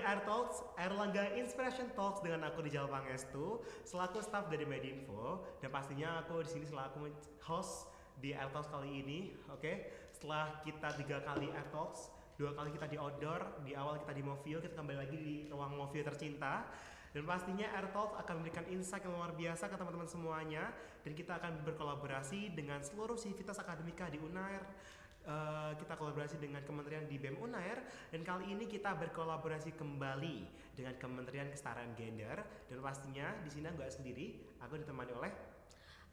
Air Talks, Erlangga Inspiration Talks dengan aku Rijal Pangestu selaku staff dari Medinfo, dan pastinya aku di sini selaku host di Air Talks kali ini. Oke, setelah kita 3 kali Air Talks, 2 kali kita di outdoor, di awal kita di Movio, kita kembali lagi di ruang Movio tercinta. Dan pastinya Air Talks akan memberikan insight yang luar biasa ke teman-teman semuanya, dan kita akan berkolaborasi dengan seluruh sivitas akademika di Unair. Kita kolaborasi dengan kementerian di BEM Unair, dan kali ini kita berkolaborasi kembali dengan Kementerian Kesetaraan Gender, dan pastinya di sini nggak sendiri, aku ditemani oleh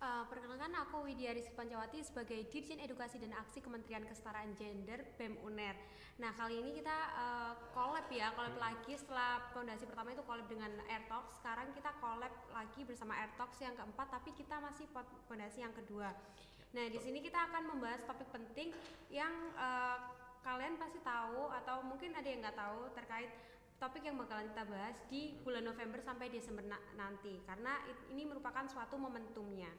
perkenalkan, aku Widya Rizky Pancawati sebagai Dirjen Edukasi dan Aksi Kementerian Kesetaraan Gender BEM Unair. Nah, kali ini kita collab lagi setelah fondasi pertama itu collab dengan Air Talks. Sekarang kita collab lagi bersama Air Talks yang keempat, tapi kita masih fondasi yang kedua. Nah, di sini kita akan membahas topik penting yang kalian pasti tahu atau mungkin ada yang nggak tahu terkait topik yang bakalan kita bahas di bulan November sampai Desember nanti, karena ini merupakan suatu momentumnya.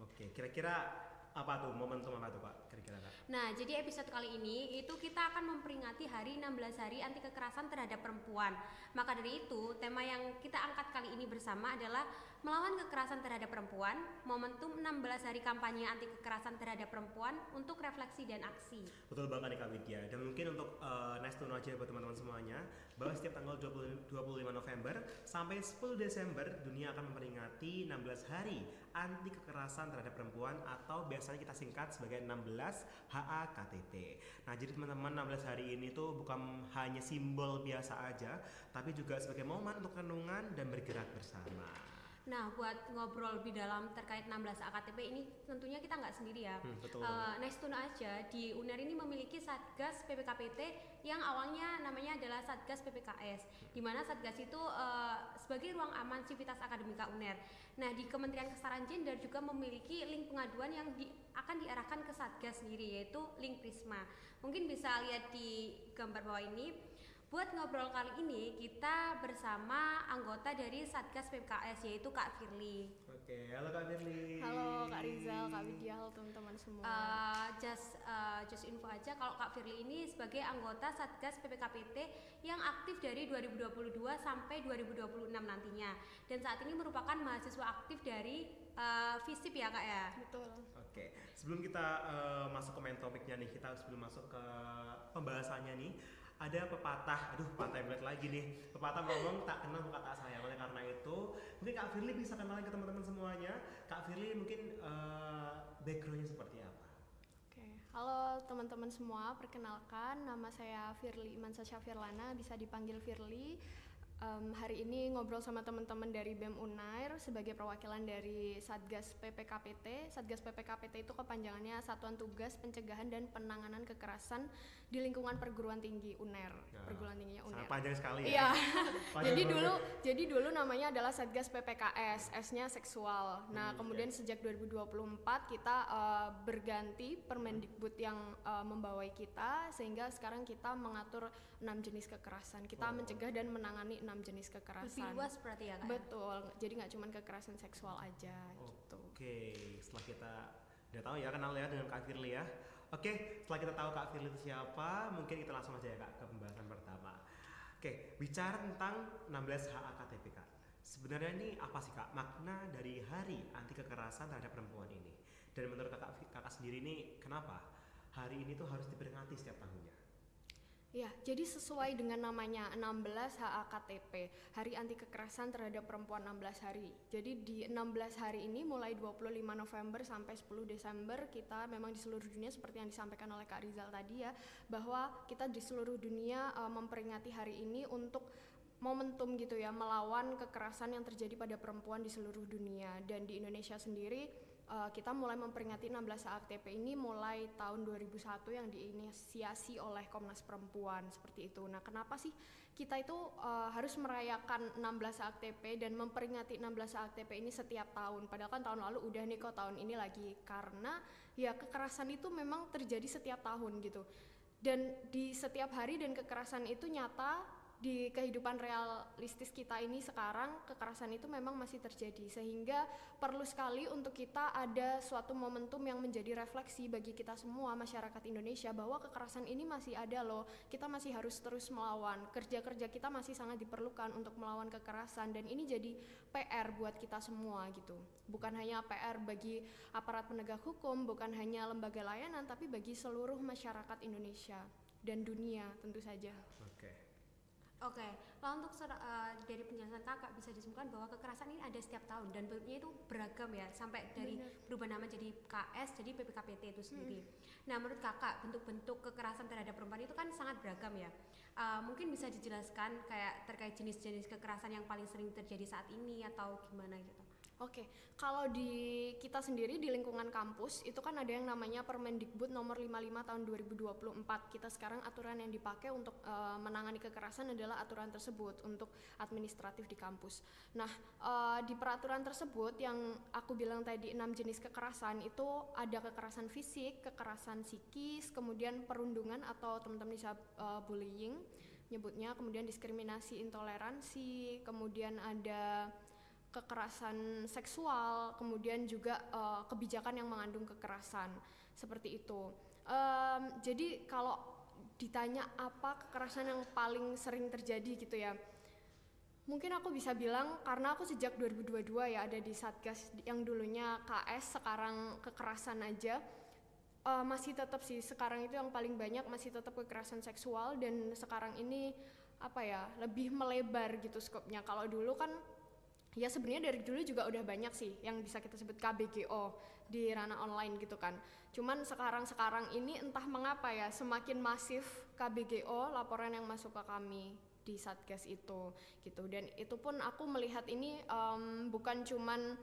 Oke, kira-kira apa tuh momentum apa tuh Pak? Kira-kira Kak? Nah, jadi episode kali ini itu kita akan memperingati hari 16 hari anti kekerasan terhadap perempuan. Maka dari itu, tema yang kita angkat kali ini bersama adalah melawan kekerasan terhadap perempuan, momentum 16 hari kampanye anti kekerasan terhadap perempuan untuk refleksi dan aksi. Betul banget nih Kak Widya. Dan mungkin untuk next to know aja buat teman-teman semuanya, bahwa setiap tanggal 25 November sampai 10 Desember dunia akan memperingati 16 hari anti kekerasan terhadap perempuan, atau biasanya kita singkat sebagai 16 HAKTP. Nah, jadi teman-teman, 16 hari ini tuh bukan hanya simbol biasa aja, tapi juga sebagai momen untuk renungan dan bergerak bersama. Nah, buat ngobrol lebih dalam terkait 16 AKTP ini tentunya kita nggak sendiri ya. Next to know aja, di Unair ini memiliki Satgas PPKPT yang awalnya namanya adalah Satgas PPKS, di mana Satgas itu sebagai ruang aman sivitas akademika Unair. Nah, di Kementerian Kesetaraan Gender juga memiliki link pengaduan yang akan diarahkan ke Satgas sendiri, yaitu link Prisma. Mungkin bisa lihat di gambar bawah ini. Buat ngobrol kali ini kita bersama anggota dari Satgas PPKS, yaitu Kak Firly. Oke, halo Kak Firly. Halo Kak Rizal, Kak Widya, halo teman-teman semua. Just info aja, kalau Kak Firly ini sebagai anggota Satgas PPKPT yang aktif dari 2022 sampai 2026 nantinya. Dan saat ini merupakan mahasiswa aktif dari FISIP ya Kak ya? Betul. Oke, sebelum kita masuk ke main topiknya nih, kita sebelum masuk ke pembahasannya nih, ada pepatah, pepatah yang berat lagi nih. Pepatah ngomong tak kenal maka tak sayang. Oleh karena itu, mungkin Kak Firly bisa kenalin ke teman-teman semuanya. Kak Firly mungkin backgroundnya seperti apa? Oke, halo teman-teman semua, perkenalkan nama saya Firly Mansasya Firlana, bisa dipanggil Firly. Hari ini ngobrol sama teman-teman dari BEM Unair sebagai perwakilan dari Satgas PPKPT. Satgas PPKPT itu kepanjangannya Satuan Tugas Pencegahan dan Penanganan Kekerasan di Lingkungan Perguruan Tinggi Unair. Perguruan tingginya Unair. Sangat panjang sekali ya. Iya. jadi dulu namanya adalah Satgas PPKS, S-nya seksual. Nah, kemudian sejak 2024 kita berganti Permendikbud yang membawai kita, sehingga sekarang kita mengatur 6 jenis kekerasan. Kita mencegah dan menangani 6 jenis kekerasan. Lebih luas berarti ya Kak? Betul, jadi nggak cuma kekerasan seksual aja gitu. Oke, setelah kita udah tahu ya, kenal ya dengan Kak Firly ya. Oke, setelah kita tahu Kak Firly itu siapa, mungkin kita langsung aja ya Kak ke pembahasan pertama. Oke, bicara tentang 16 HAKTP Kak. Sebenarnya ini apa sih Kak makna dari hari anti kekerasan terhadap perempuan ini? Dan menurut kakak sendiri ini kenapa hari ini tuh harus diperingati setiap tahunnya? Ya, jadi sesuai dengan namanya 16 HAKTP, Hari Anti Kekerasan Terhadap Perempuan 16 hari. Jadi di 16 hari ini mulai 25 November sampai 10 Desember kita memang di seluruh dunia seperti yang disampaikan oleh Kak Rizal tadi ya, bahwa kita di seluruh dunia memperingati hari ini untuk momentum gitu ya, melawan kekerasan yang terjadi pada perempuan di seluruh dunia. Dan di Indonesia sendiri kita mulai memperingati 16 AKTP ini mulai tahun 2001 yang diinisiasi oleh Komnas Perempuan seperti itu. Nah, kenapa sih kita itu harus merayakan 16 AKTP dan memperingati 16 AKTP ini setiap tahun? Padahal kan tahun lalu udah nih kok, tahun ini lagi. Karena ya kekerasan itu memang terjadi setiap tahun gitu. Dan di setiap hari dan kekerasan itu nyata di kehidupan realistis kita ini sekarang kekerasan itu memang masih terjadi, sehingga perlu sekali untuk kita ada suatu momentum yang menjadi refleksi bagi kita semua masyarakat Indonesia bahwa kekerasan ini masih ada loh, kita masih harus terus melawan, kerja-kerja kita masih sangat diperlukan untuk melawan kekerasan, dan ini jadi PR buat kita semua gitu, bukan hanya PR bagi aparat penegak hukum, bukan hanya lembaga layanan, tapi bagi seluruh masyarakat Indonesia dan dunia tentu saja. Oke, lalu untuk dari penjelasan kakak bisa disimpulkan bahwa kekerasan ini ada setiap tahun dan bentuknya itu beragam ya, sampai dari berubah nama jadi KS jadi PPKPT itu sendiri. Nah, menurut kakak bentuk-bentuk kekerasan terhadap perempuan itu kan sangat beragam ya. Mungkin bisa dijelaskan kayak terkait jenis-jenis kekerasan yang paling sering terjadi saat ini atau gimana gitu? Oke, kalau di kita sendiri di lingkungan kampus itu kan ada yang namanya Permendikbud nomor 55 tahun 2024. Kita sekarang aturan yang dipakai untuk menangani kekerasan adalah aturan tersebut untuk administratif di kampus. Nah, di peraturan tersebut yang aku bilang tadi 6 jenis kekerasan itu ada kekerasan fisik, kekerasan psikis, kemudian perundungan atau teman-teman bisa bullying nyebutnya, kemudian diskriminasi, intoleransi, kemudian ada kekerasan seksual, kemudian juga kebijakan yang mengandung kekerasan seperti itu. Jadi kalau ditanya apa kekerasan yang paling sering terjadi gitu ya, mungkin aku bisa bilang karena aku sejak 2022 ya ada di Satgas yang dulunya KS, sekarang kekerasan aja, masih tetap sih sekarang itu yang paling banyak masih tetap kekerasan seksual, dan sekarang ini apa ya, lebih melebar gitu skopnya. Kalau dulu kan ya sebenarnya dari dulu juga udah banyak sih yang bisa kita sebut KBGO di ranah online gitu kan. Cuman sekarang ini entah mengapa ya semakin masif KBGO laporan yang masuk ke kami di Satgas itu gitu. Dan itu pun aku melihat ini bukan cuman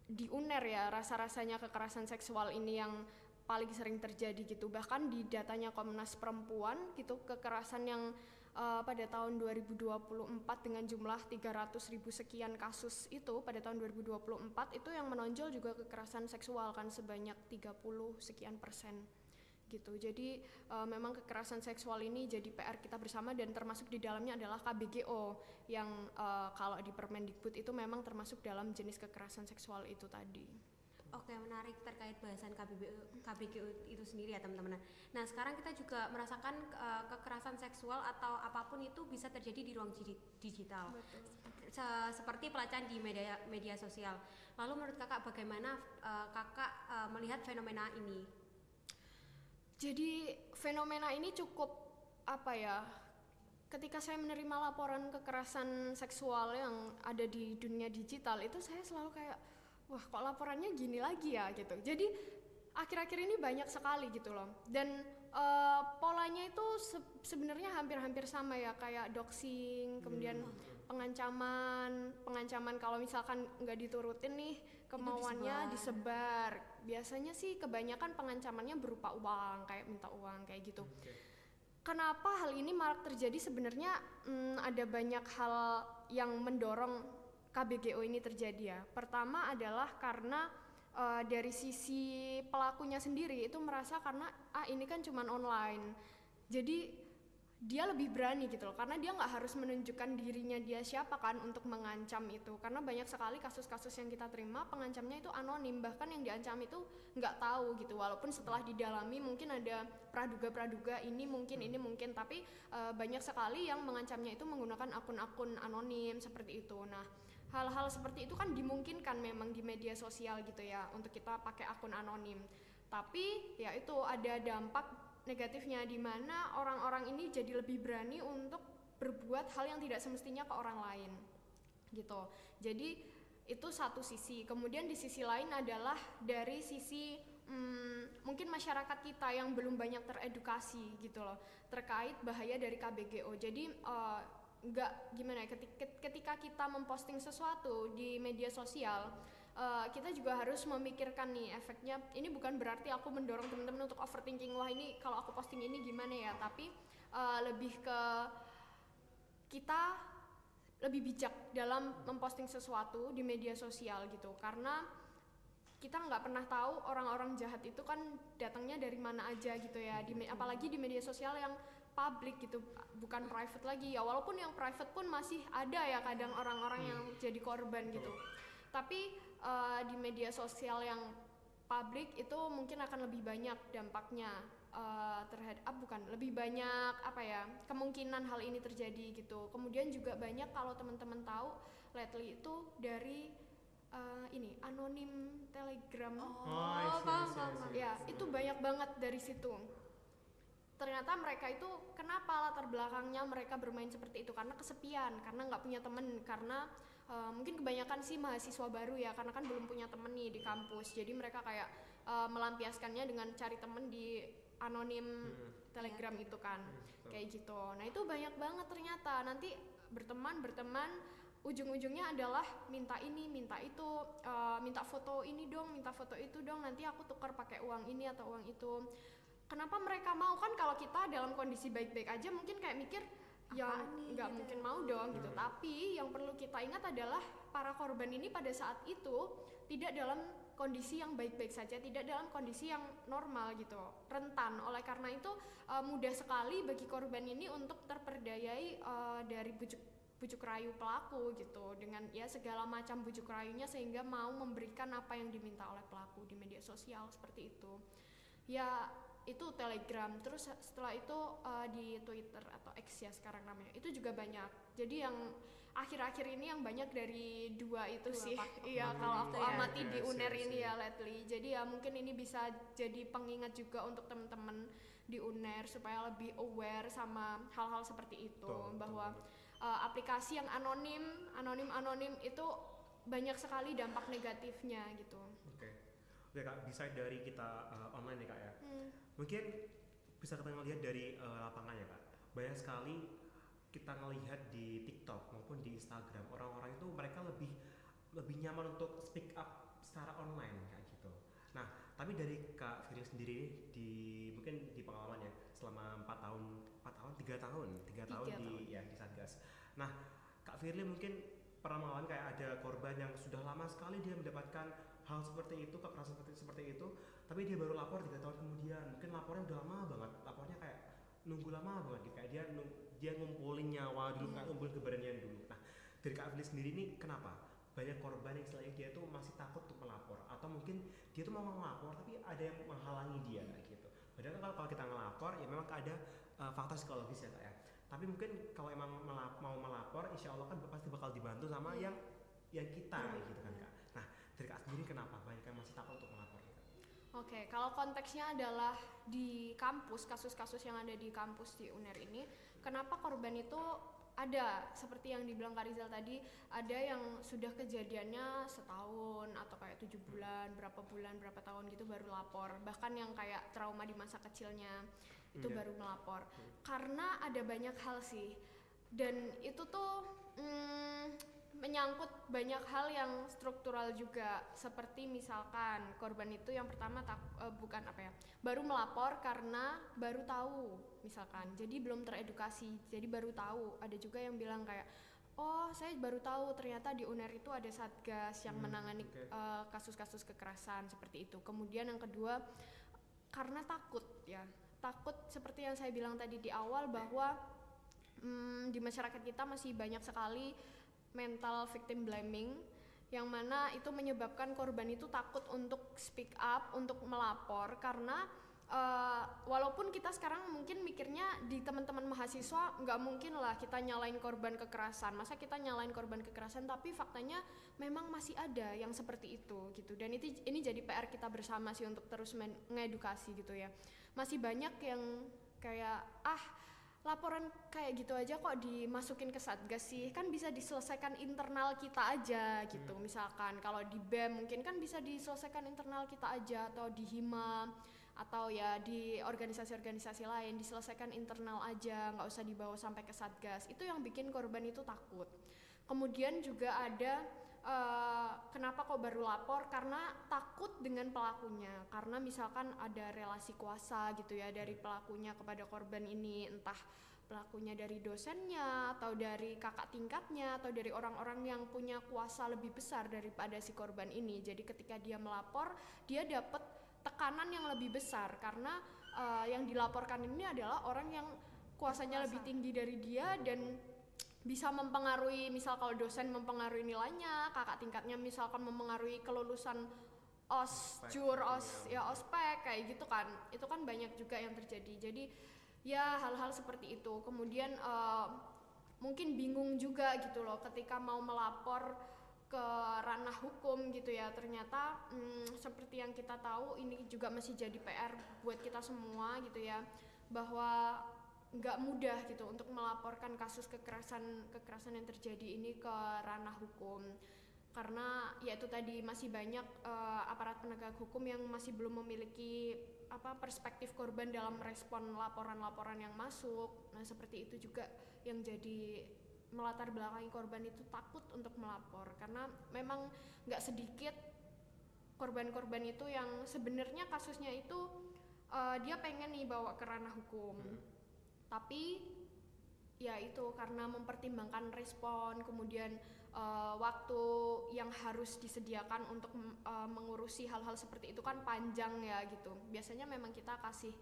di UNER ya, rasa-rasanya kekerasan seksual ini yang paling sering terjadi gitu. Bahkan di datanya Komnas Perempuan gitu, kekerasan yang pada tahun 2024 dengan jumlah 300.000 sekian kasus itu pada tahun 2024 itu yang menonjol juga kekerasan seksual kan sebanyak 30 sekian persen gitu. Jadi memang kekerasan seksual ini jadi PR kita bersama, dan termasuk di dalamnya adalah KBGO yang kalau di Permendikbud itu memang termasuk dalam jenis kekerasan seksual itu tadi. Oke, menarik terkait bahasan KBGO itu sendiri ya teman-teman. Nah, sekarang kita juga merasakan kekerasan seksual atau apapun itu bisa terjadi di ruang digital. Betul. Seperti pelecehan di media sosial. Lalu menurut kakak bagaimana kakak melihat fenomena ini? Jadi fenomena ini cukup apa ya? Ketika saya menerima laporan kekerasan seksual yang ada di dunia digital itu saya selalu kayak, wah kok laporannya gini lagi ya gitu. Jadi akhir-akhir ini banyak sekali gitu loh. Dan polanya itu sebenarnya hampir-hampir sama ya, kayak doxing, kemudian pengancaman kalau misalkan nggak diturutin nih kemauannya disebar. Biasanya sih kebanyakan pengancamannya berupa uang, kayak minta uang kayak gitu. Kenapa hal ini marak terjadi? Sebenarnya ada banyak hal yang mendorong KBGO ini terjadi ya. Pertama adalah karena dari sisi pelakunya sendiri itu merasa karena ini kan cuman online, jadi dia lebih berani gitu loh, karena dia nggak harus menunjukkan dirinya dia siapa kan untuk mengancam itu. Karena banyak sekali kasus-kasus yang kita terima pengancamnya itu anonim, bahkan yang diancam itu nggak tahu gitu, walaupun setelah didalami mungkin ada praduga ini mungkin, tapi banyak sekali yang mengancamnya itu menggunakan akun-akun anonim seperti itu. Nah, hal-hal seperti itu kan dimungkinkan memang di media sosial gitu ya untuk kita pakai akun anonim, tapi ya itu ada dampak negatifnya di mana orang-orang ini jadi lebih berani untuk berbuat hal yang tidak semestinya ke orang lain gitu. Jadi itu satu sisi. Kemudian di sisi lain adalah dari sisi mungkin masyarakat kita yang belum banyak teredukasi gitu loh terkait bahaya dari KBGO. Jadi nggak gimana ya, ketika kita memposting sesuatu di media sosial, kita juga harus memikirkan nih efeknya. Ini bukan berarti aku mendorong teman-teman untuk overthinking, wah ini kalau aku posting ini gimana ya, tapi lebih ke kita lebih bijak dalam memposting sesuatu di media sosial gitu, karena kita nggak pernah tahu orang-orang jahat itu kan datangnya dari mana aja gitu ya, apalagi di media sosial yang publik gitu, bukan private lagi ya, walaupun yang private pun masih ada ya kadang orang-orang yang jadi korban gitu. Tapi di media sosial yang publik itu mungkin akan lebih banyak dampaknya terhadap lebih banyak kemungkinan hal ini terjadi gitu. Kemudian juga banyak kalau teman-teman tahu lately itu dari ini anonim Telegram. Ya, itu banyak banget dari situ. Ternyata mereka itu kenapa latar belakangnya mereka bermain seperti itu, karena kesepian, karena nggak punya temen, karena mungkin kebanyakan sih mahasiswa baru ya, karena kan belum punya temen nih di kampus, jadi mereka kayak melampiaskannya dengan cari temen di anonim Telegram itu kan, kayak gitu. Nah itu banyak banget ternyata, nanti berteman ujung-ujungnya adalah minta ini, minta itu, minta foto ini dong, minta foto itu dong, nanti aku tukar pakai uang ini atau uang itu. Kenapa mereka mau? Kan kalau kita dalam kondisi baik-baik aja mungkin kayak mikir ya nggak mungkin mau dong gitu. Tapi yang perlu kita ingat adalah para korban ini pada saat itu tidak dalam kondisi yang baik-baik saja, tidak dalam kondisi yang normal gitu, rentan. Oleh karena itu mudah sekali bagi korban ini untuk terperdayai dari bujuk rayu pelaku gitu, dengan ya segala macam bujuk rayunya sehingga mau memberikan apa yang diminta oleh pelaku di media sosial seperti itu. Ya itu Telegram, terus setelah itu di Twitter atau X ya sekarang namanya, itu juga banyak. Jadi yang akhir-akhir ini yang banyak dari dua itu sih. Iya, kalau aku amati di UNER ini ya lately. Jadi ya mungkin ini bisa jadi pengingat juga untuk teman-teman di UNER supaya lebih aware sama hal-hal seperti itu, bahwa aplikasi yang anonim itu banyak sekali dampak negatifnya gitu. Oke Kak, bisa dari kita online ya Kak ya. Mungkin bisa kita ngelihat dari lapangan ya Kak. Banyak sekali kita ngelihat di TikTok maupun di Instagram, orang-orang itu mereka lebih nyaman untuk speak up secara online kayak gitu. Nah, tapi dari Kak Firly sendiri mungkin di pengalamannya selama 3 tahun di Satgas. Nah, Kak Firly mungkin pernah mengalami kayak ada korban yang sudah lama sekali dia mendapatkan hal seperti itu, kekerasan seperti itu, tapi dia baru lapor 3 tahun kemudian. Mungkin lapornya udah lama banget, lapornya kayak nunggu lama banget gitu, kayak dia ngumpulin nyawa dulu, kayak ngumpulin keberanian dulu. Nah, dari Kak Firly sendiri ini kenapa banyak korban yang istilahnya dia tuh masih takut untuk melapor, atau mungkin dia tuh mau melapor tapi ada yang menghalangi dia kayak gitu. Padahal kan kalau kita ngelapor ya memang ada faktor psikologis ya Kak ya. Tapi mungkin kalau emang mau melapor, insya Allah kan pasti bakal dibantu sama yang kita gitu kan Kak. Nah, dari Kak sendiri kenapa banyak yang masih takut untuk melapor? Oke, kalau konteksnya adalah di kampus, kasus-kasus yang ada di kampus di UNER ini, kenapa korban itu ada seperti yang dibilang Kak Rizal tadi, ada yang sudah kejadiannya setahun atau kayak 7 bulan, berapa tahun gitu baru lapor, bahkan yang kayak trauma di masa kecilnya itu baru melapor. Karena ada banyak hal sih, dan itu tuh menyangkut banyak hal yang struktural juga, seperti misalkan korban itu yang pertama baru melapor karena baru tahu misalkan, jadi belum teredukasi, jadi baru tahu. Ada juga yang bilang kayak, oh saya baru tahu ternyata di UNER itu ada satgas yang menangani kasus-kasus kekerasan seperti itu. Kemudian yang kedua karena takut seperti yang saya bilang tadi di awal, bahwa di masyarakat kita masih banyak sekali mental victim blaming, yang mana itu menyebabkan korban itu takut untuk speak up, untuk melapor, karena walaupun kita sekarang mungkin mikirnya di teman-teman mahasiswa nggak mungkin lah kita nyalain korban kekerasan, masa kita nyalain korban kekerasan, tapi faktanya memang masih ada yang seperti itu gitu. Dan ini jadi PR kita bersama sih untuk terus mengedukasi gitu ya. Masih banyak yang kayak laporan kayak gitu aja kok dimasukin ke Satgas sih, kan bisa diselesaikan internal kita aja gitu. Misalkan kalau di BEM mungkin kan bisa diselesaikan internal kita aja, atau di HIMA, atau ya di organisasi-organisasi lain diselesaikan internal aja, nggak usah dibawa sampai ke Satgas. Itu yang bikin korban itu takut. Kemudian juga ada kenapa kok baru lapor, karena takut dengan pelakunya, karena misalkan ada relasi kuasa gitu ya dari pelakunya kepada korban ini, entah pelakunya dari dosennya atau dari kakak tingkatnya atau dari orang-orang yang punya kuasa lebih besar daripada si korban ini. Jadi ketika dia melapor, dia dapat tekanan yang lebih besar karena yang dilaporkan ini adalah orang yang kuasanya lebih tinggi dari dia dan bisa mempengaruhi, misal kalau dosen mempengaruhi nilainya, kakak tingkatnya misalkan mempengaruhi kelulusan jur, ospek kayak gitu kan. Itu kan banyak juga yang terjadi. Jadi ya hal-hal seperti itu. Kemudian mungkin bingung juga gitu loh ketika mau melapor ke ranah hukum gitu ya. Ternyata seperti yang kita tahu ini juga masih jadi PR buat kita semua gitu ya, bahwa nggak mudah gitu untuk melaporkan kasus kekerasan yang terjadi ini ke ranah hukum, karena ya itu tadi masih banyak aparat penegak hukum yang masih belum memiliki perspektif korban dalam respon laporan-laporan yang masuk. Nah seperti itu juga yang jadi melatar belakangi korban itu takut untuk melapor, karena memang nggak sedikit korban-korban itu yang sebenarnya kasusnya itu dia pengen nih bawa ke ranah hukum, tapi ya itu karena mempertimbangkan respon, kemudian waktu yang harus disediakan untuk mengurusi hal-hal seperti itu kan panjang ya gitu. Biasanya memang kita kasih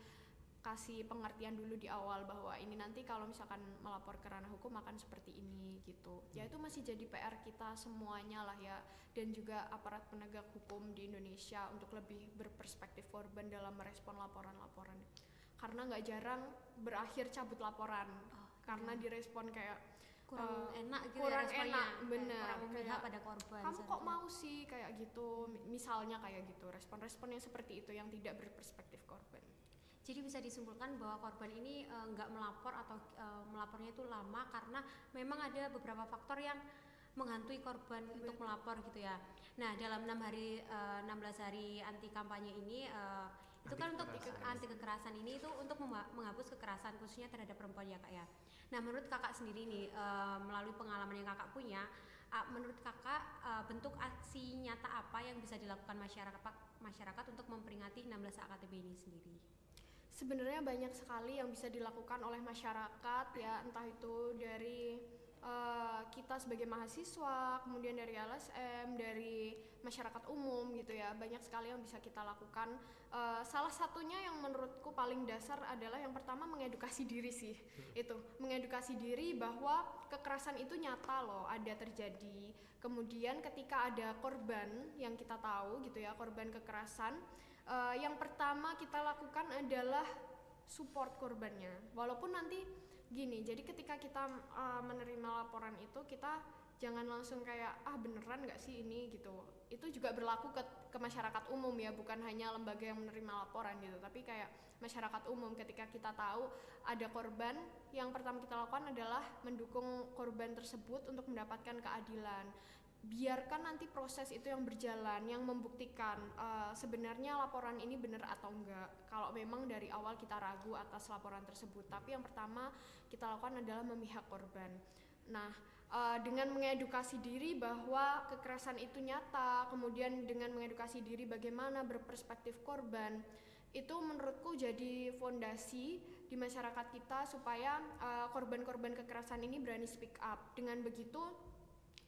pengertian dulu di awal bahwa ini nanti kalau misalkan melapor ke ranah hukum akan seperti ini gitu. Ya itu masih jadi PR kita semuanya lah ya, dan juga aparat penegak hukum di Indonesia untuk lebih berperspektif korban dalam merespon laporan-laporan. Karena nggak jarang berakhir cabut laporan karena direspon kayak kurang enak gitu kurang ya enak, bener, kurang memihak kayak pada korban. Kamu kok mau sih kayak gitu, misalnya kayak gitu, respon-respon yang seperti itu yang tidak berperspektif korban. Jadi bisa disimpulkan bahwa korban ini nggak melapor atau melapornya itu lama karena memang ada beberapa faktor yang menghantui korban untuk melapor gitu ya. Nah dalam 16 hari anti kampanye ini itu kan untuk anti kekerasan ini itu untuk menghapus kekerasan khususnya terhadap perempuan ya kak ya. Nah menurut kakak sendiri nih melalui pengalaman yang kakak punya, menurut kakak bentuk aksi nyata apa yang bisa dilakukan masyarakat untuk memperingati 16 AKTP ini sendiri? Sebenarnya banyak sekali yang bisa dilakukan oleh masyarakat ya, entah itu dari kita sebagai mahasiswa, kemudian dari LSM, dari masyarakat umum gitu ya, banyak sekali yang bisa kita lakukan. Salah satunya yang menurutku paling dasar adalah yang pertama mengedukasi diri sih. Itu mengedukasi diri bahwa kekerasan itu nyata loh, ada terjadi. Kemudian ketika ada korban yang kita tahu gitu ya, korban kekerasan, yang pertama kita lakukan adalah support korbannya. Walaupun nanti gini, jadi ketika kita menerima laporan itu kita jangan langsung kayak beneran nggak sih ini gitu. Itu juga berlaku ke masyarakat umum ya, bukan hanya lembaga yang menerima laporan gitu, tapi kayak masyarakat umum. Ketika kita tahu ada korban, yang pertama kita lakukan adalah mendukung korban tersebut untuk mendapatkan keadilan. Biarkan nanti proses itu yang berjalan, yang membuktikan sebenarnya laporan ini benar atau enggak, kalau memang dari awal kita ragu atas laporan tersebut. Tapi yang pertama kita lakukan adalah memihak korban. Nah dengan mengedukasi diri bahwa kekerasan itu nyata, kemudian dengan mengedukasi diri bagaimana berperspektif korban, itu menurutku jadi fondasi di masyarakat kita supaya korban-korban kekerasan ini berani speak up. Dengan begitu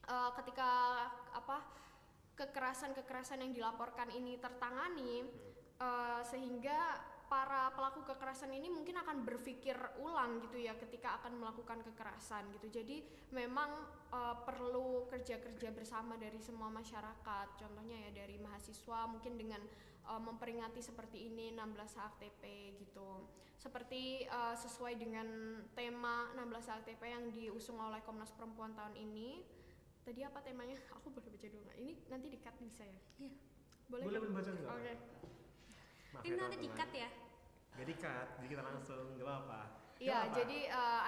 ketika kekerasan yang dilaporkan ini tertangani, sehingga para pelaku kekerasan ini mungkin akan berpikir ulang gitu ya ketika akan melakukan kekerasan gitu. Jadi memang perlu kerja-kerja bersama dari semua masyarakat, contohnya ya dari mahasiswa mungkin dengan memperingati seperti ini 16 AKTP gitu. Seperti sesuai dengan tema 16 AKTP yang diusung oleh Komnas Perempuan tahun ini. Tadi apa temanya? Aku boleh baca dulu nggak? Ini nanti di-cut bisa ya? Iya. Boleh baca nggak? Oke. Ini nanti di-cut ya? Gak di-cut, jadi kita langsung, gak apa-apa. Iya, jadi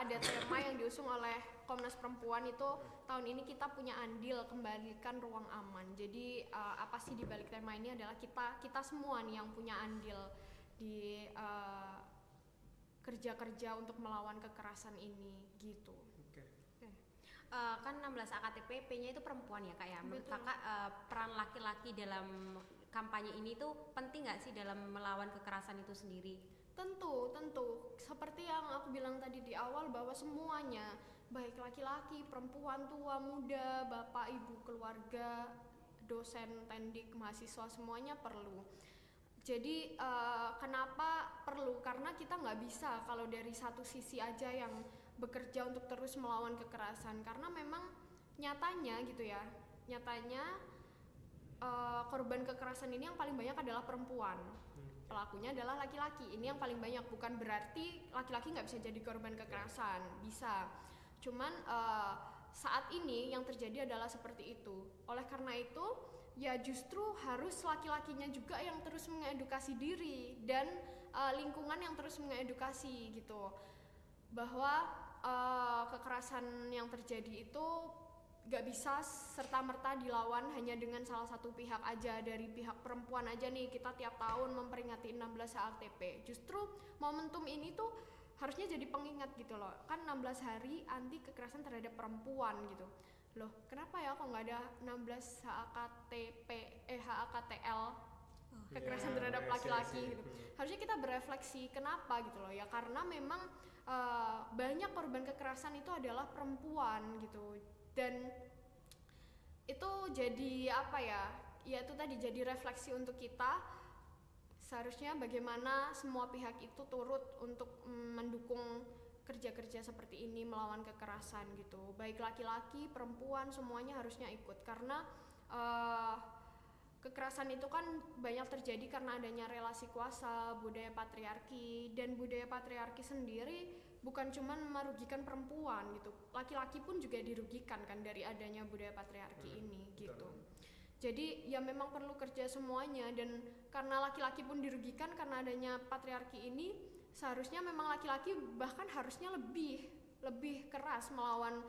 ada tema yang diusung oleh Komnas Perempuan itu tahun ini kita punya andil kembalikan ruang aman. Jadi apa sih di balik tema ini adalah kita semua nih yang punya andil di kerja-kerja untuk melawan kekerasan ini gitu. Kan 16 AKTP P-nya itu perempuan ya kak ya. Menurut kakak peran laki-laki dalam kampanye ini tuh penting nggak sih dalam melawan kekerasan itu sendiri? Tentu. Seperti yang aku bilang tadi di awal bahwa semuanya, baik laki-laki, perempuan, tua, muda, bapak, ibu, keluarga, dosen, tendik, mahasiswa, semuanya perlu. Jadi kenapa perlu? Karena kita nggak bisa kalau dari satu sisi aja yang bekerja untuk terus melawan kekerasan. Karena memang nyatanya gitu ya, nyatanya korban kekerasan ini yang paling banyak adalah perempuan. Pelakunya adalah laki-laki. Ini yang paling banyak. Bukan berarti laki-laki nggak bisa jadi korban kekerasan, bisa. Cuman saat ini yang terjadi adalah seperti itu. Oleh karena itu, ya justru harus laki-lakinya juga yang terus mengedukasi diri dan lingkungan yang terus mengedukasi gitu, bahwa kekerasan yang terjadi itu gak bisa serta-merta dilawan hanya dengan salah satu pihak aja. Dari pihak perempuan aja nih, kita tiap tahun memperingati 16 HAKTP. Justru momentum ini tuh harusnya jadi pengingat gitu loh. Kan 16 hari anti kekerasan terhadap perempuan gitu. Loh, kenapa ya kok nggak ada 16 HAKTL kekerasan terhadap laki-laki gitu. Harusnya kita berefleksi kenapa gitu loh ya, karena memang banyak korban kekerasan itu adalah perempuan gitu. Dan itu jadi apa ya, ya itu tadi jadi refleksi untuk kita. Seharusnya bagaimana semua pihak itu turut untuk mendukung kerja-kerja seperti ini melawan kekerasan gitu. Baik laki-laki, perempuan, semuanya harusnya ikut. Karena kekerasan itu kan banyak terjadi karena adanya relasi kuasa, budaya patriarki. Dan budaya patriarki sendiri bukan cuma merugikan perempuan gitu, laki-laki pun juga dirugikan kan dari adanya budaya patriarki ini gitu. Jadi ya memang perlu kerja semuanya, dan karena laki-laki pun dirugikan karena adanya patriarki ini, seharusnya memang laki-laki bahkan harusnya lebih keras melawan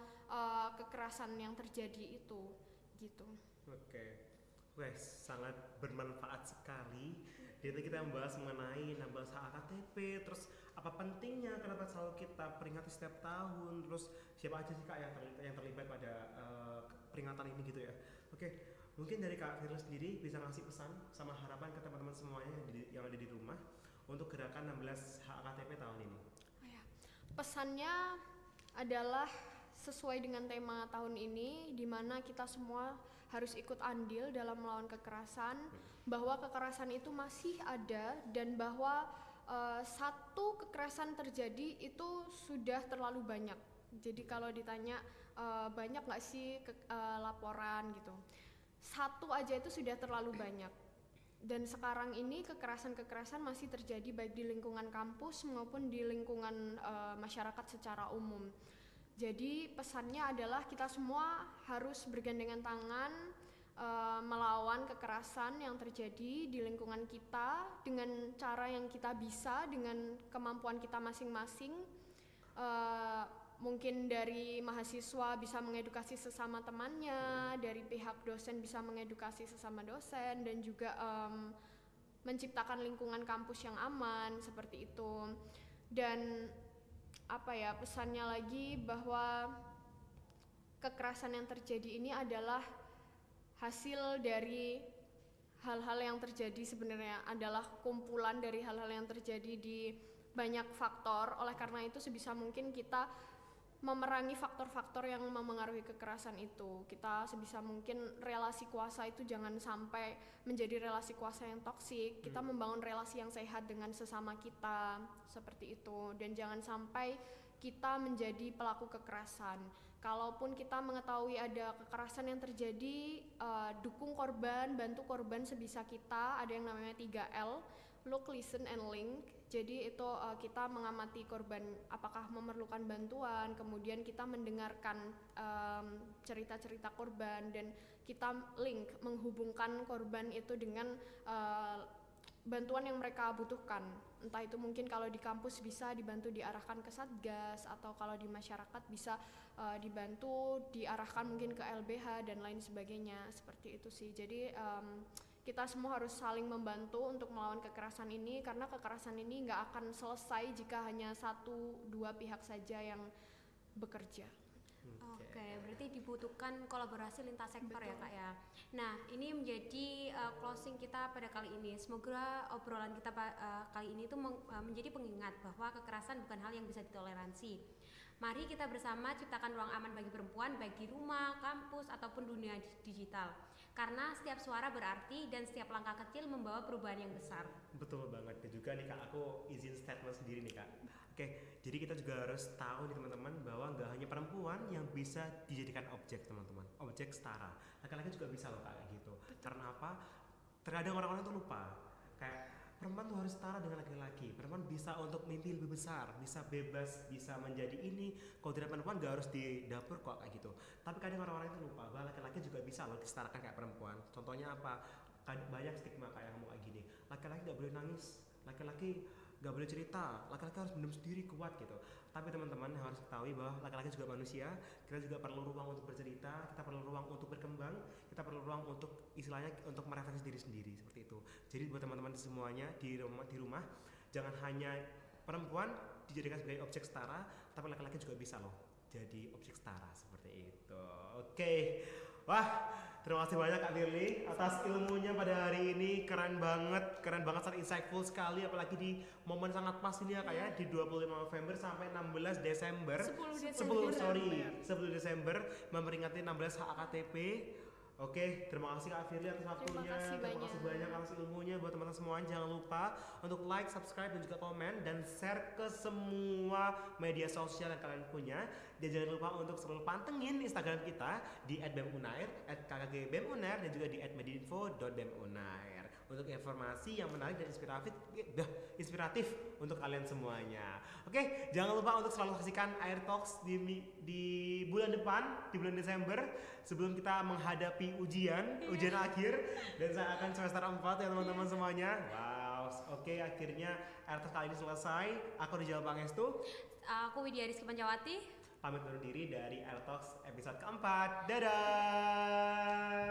kekerasan yang terjadi itu gitu. Oke. Wes, sangat bermanfaat sekali. Jadi kita membahas mengenai 16 HAKTP, terus apa pentingnya, kenapa selalu kita peringati setiap tahun, terus siapa aja sih Kak yang terlibat pada peringatan ini gitu ya. Oke, mungkin dari Kak Firly sendiri bisa ngasih pesan sama harapan ke teman-teman semuanya yang ada di rumah untuk gerakan 16 HAKTP tahun ini. Oh ya. Pesannya adalah sesuai dengan tema tahun ini, di mana kita semua harus ikut andil dalam melawan kekerasan, bahwa kekerasan itu masih ada, dan bahwa satu kekerasan terjadi itu sudah terlalu banyak. Jadi kalau ditanya banyak nggak sih laporan gitu, satu aja itu sudah terlalu banyak. Dan sekarang ini kekerasan-kekerasan masih terjadi baik di lingkungan kampus maupun di lingkungan masyarakat secara umum. Jadi pesannya adalah kita semua harus bergandengan tangan melawan kekerasan yang terjadi di lingkungan kita dengan cara yang kita bisa, dengan kemampuan kita masing-masing. Mungkin dari mahasiswa bisa mengedukasi sesama temannya, dari pihak dosen bisa mengedukasi sesama dosen, dan juga menciptakan lingkungan kampus yang aman seperti itu. Dan apa ya, pesannya lagi bahwa kekerasan yang terjadi ini adalah hasil dari hal-hal yang terjadi, sebenarnya adalah kumpulan dari hal-hal yang terjadi di banyak faktor. Oleh karena itu sebisa mungkin kita memerangi faktor-faktor yang memengaruhi kekerasan itu. Kita sebisa mungkin relasi kuasa itu jangan sampai menjadi relasi kuasa yang toksik. Kita membangun relasi yang sehat dengan sesama kita seperti itu, dan jangan sampai kita menjadi pelaku kekerasan. Kalaupun kita mengetahui ada kekerasan yang terjadi, dukung korban, bantu korban sebisa kita. Ada yang namanya 3L, look, listen, and link. Jadi itu kita mengamati korban apakah memerlukan bantuan, kemudian kita mendengarkan cerita-cerita korban, dan kita link, menghubungkan korban itu dengan bantuan yang mereka butuhkan. Entah itu mungkin kalau di kampus bisa dibantu diarahkan ke Satgas, atau kalau di masyarakat bisa dibantu diarahkan mungkin ke LBH dan lain sebagainya, seperti itu sih. Jadi kita semua harus saling membantu untuk melawan kekerasan ini, karena kekerasan ini nggak akan selesai jika hanya 1-2 pihak saja yang bekerja. Oke, berarti dibutuhkan kolaborasi lintas sektor. Betul. Ya Kak ya. Nah, ini menjadi closing kita pada kali ini. Semoga obrolan kita kali ini itu menjadi pengingat bahwa kekerasan bukan hal yang bisa ditoleransi. Mari kita bersama ciptakan ruang aman bagi perempuan, baik di rumah, kampus, ataupun dunia digital. karena setiap suara berarti dan setiap langkah kecil membawa perubahan yang besar. Betul banget. Dan juga nih Kak, aku izin statement sendiri nih Kak. Oke, jadi kita juga harus tahu nih teman-teman bahwa nggak hanya perempuan yang bisa dijadikan objek teman-teman, objek setara. Laki-laki juga bisa loh Kak, kayak gitu. Karena apa? Terkadang orang-orang tuh lupa kayak perempuan tuh harus setara dengan laki-laki. Perempuan bisa untuk mimpi lebih besar, bisa bebas, bisa menjadi ini. Kalau tidak perempuan gak harus di dapur kok kayak gitu. Tapi kadang orang-orang itu lupa bahwa laki-laki juga bisa loh disetarakan kayak perempuan. Contohnya apa? Banyak stigma kayak ngomong kayak gini. Laki-laki gak boleh nangis, laki-laki gak boleh cerita, laki-laki harus mendem sendiri kuat gitu. Tapi teman-teman harus ketahui bahwa laki-laki juga manusia, kita juga perlu ruang untuk bercerita, kita perlu ruang untuk berkembang, kita perlu ruang untuk istilahnya untuk merefleksi diri sendiri seperti itu. Jadi buat teman-teman semuanya di rumah jangan hanya perempuan dijadikan sebagai objek setara, tapi laki-laki juga bisa loh jadi objek setara seperti itu. Oke. Wah, terima kasih banyak Kak Firly atas ilmunya pada hari ini. Keren banget, sangat insightful sekali, apalagi di momen sangat pas ini ya Kak ya, di 25 November sampai 16 Desember 10 Desember memperingati 16 HKTP. Oke, terima kasih Kak Firly atas waktunya. Terima kasih banyak atas ilmunya. Buat teman-teman semuanya jangan lupa untuk like, subscribe dan juga komen dan share ke semua media sosial yang kalian punya. Dan jangan lupa untuk selalu pantengin Instagram kita di @bemunair, @kkgbmunair dan juga di @medinfo.bemunair untuk informasi yang menarik dan inspiratif untuk kalian semuanya. Oke, jangan lupa untuk selalu saksikan Air Talks di bulan depan, di bulan Desember sebelum kita menghadapi ujian akhir dan saya akan semester 4 ya teman-teman semuanya. Wow, oke, akhirnya Air Talks kali ini selesai. Aku Rijal Pangestu. Aku Widya Rizky Pancawati. Pamit undur diri dari Air Talks episode keempat. Dadah.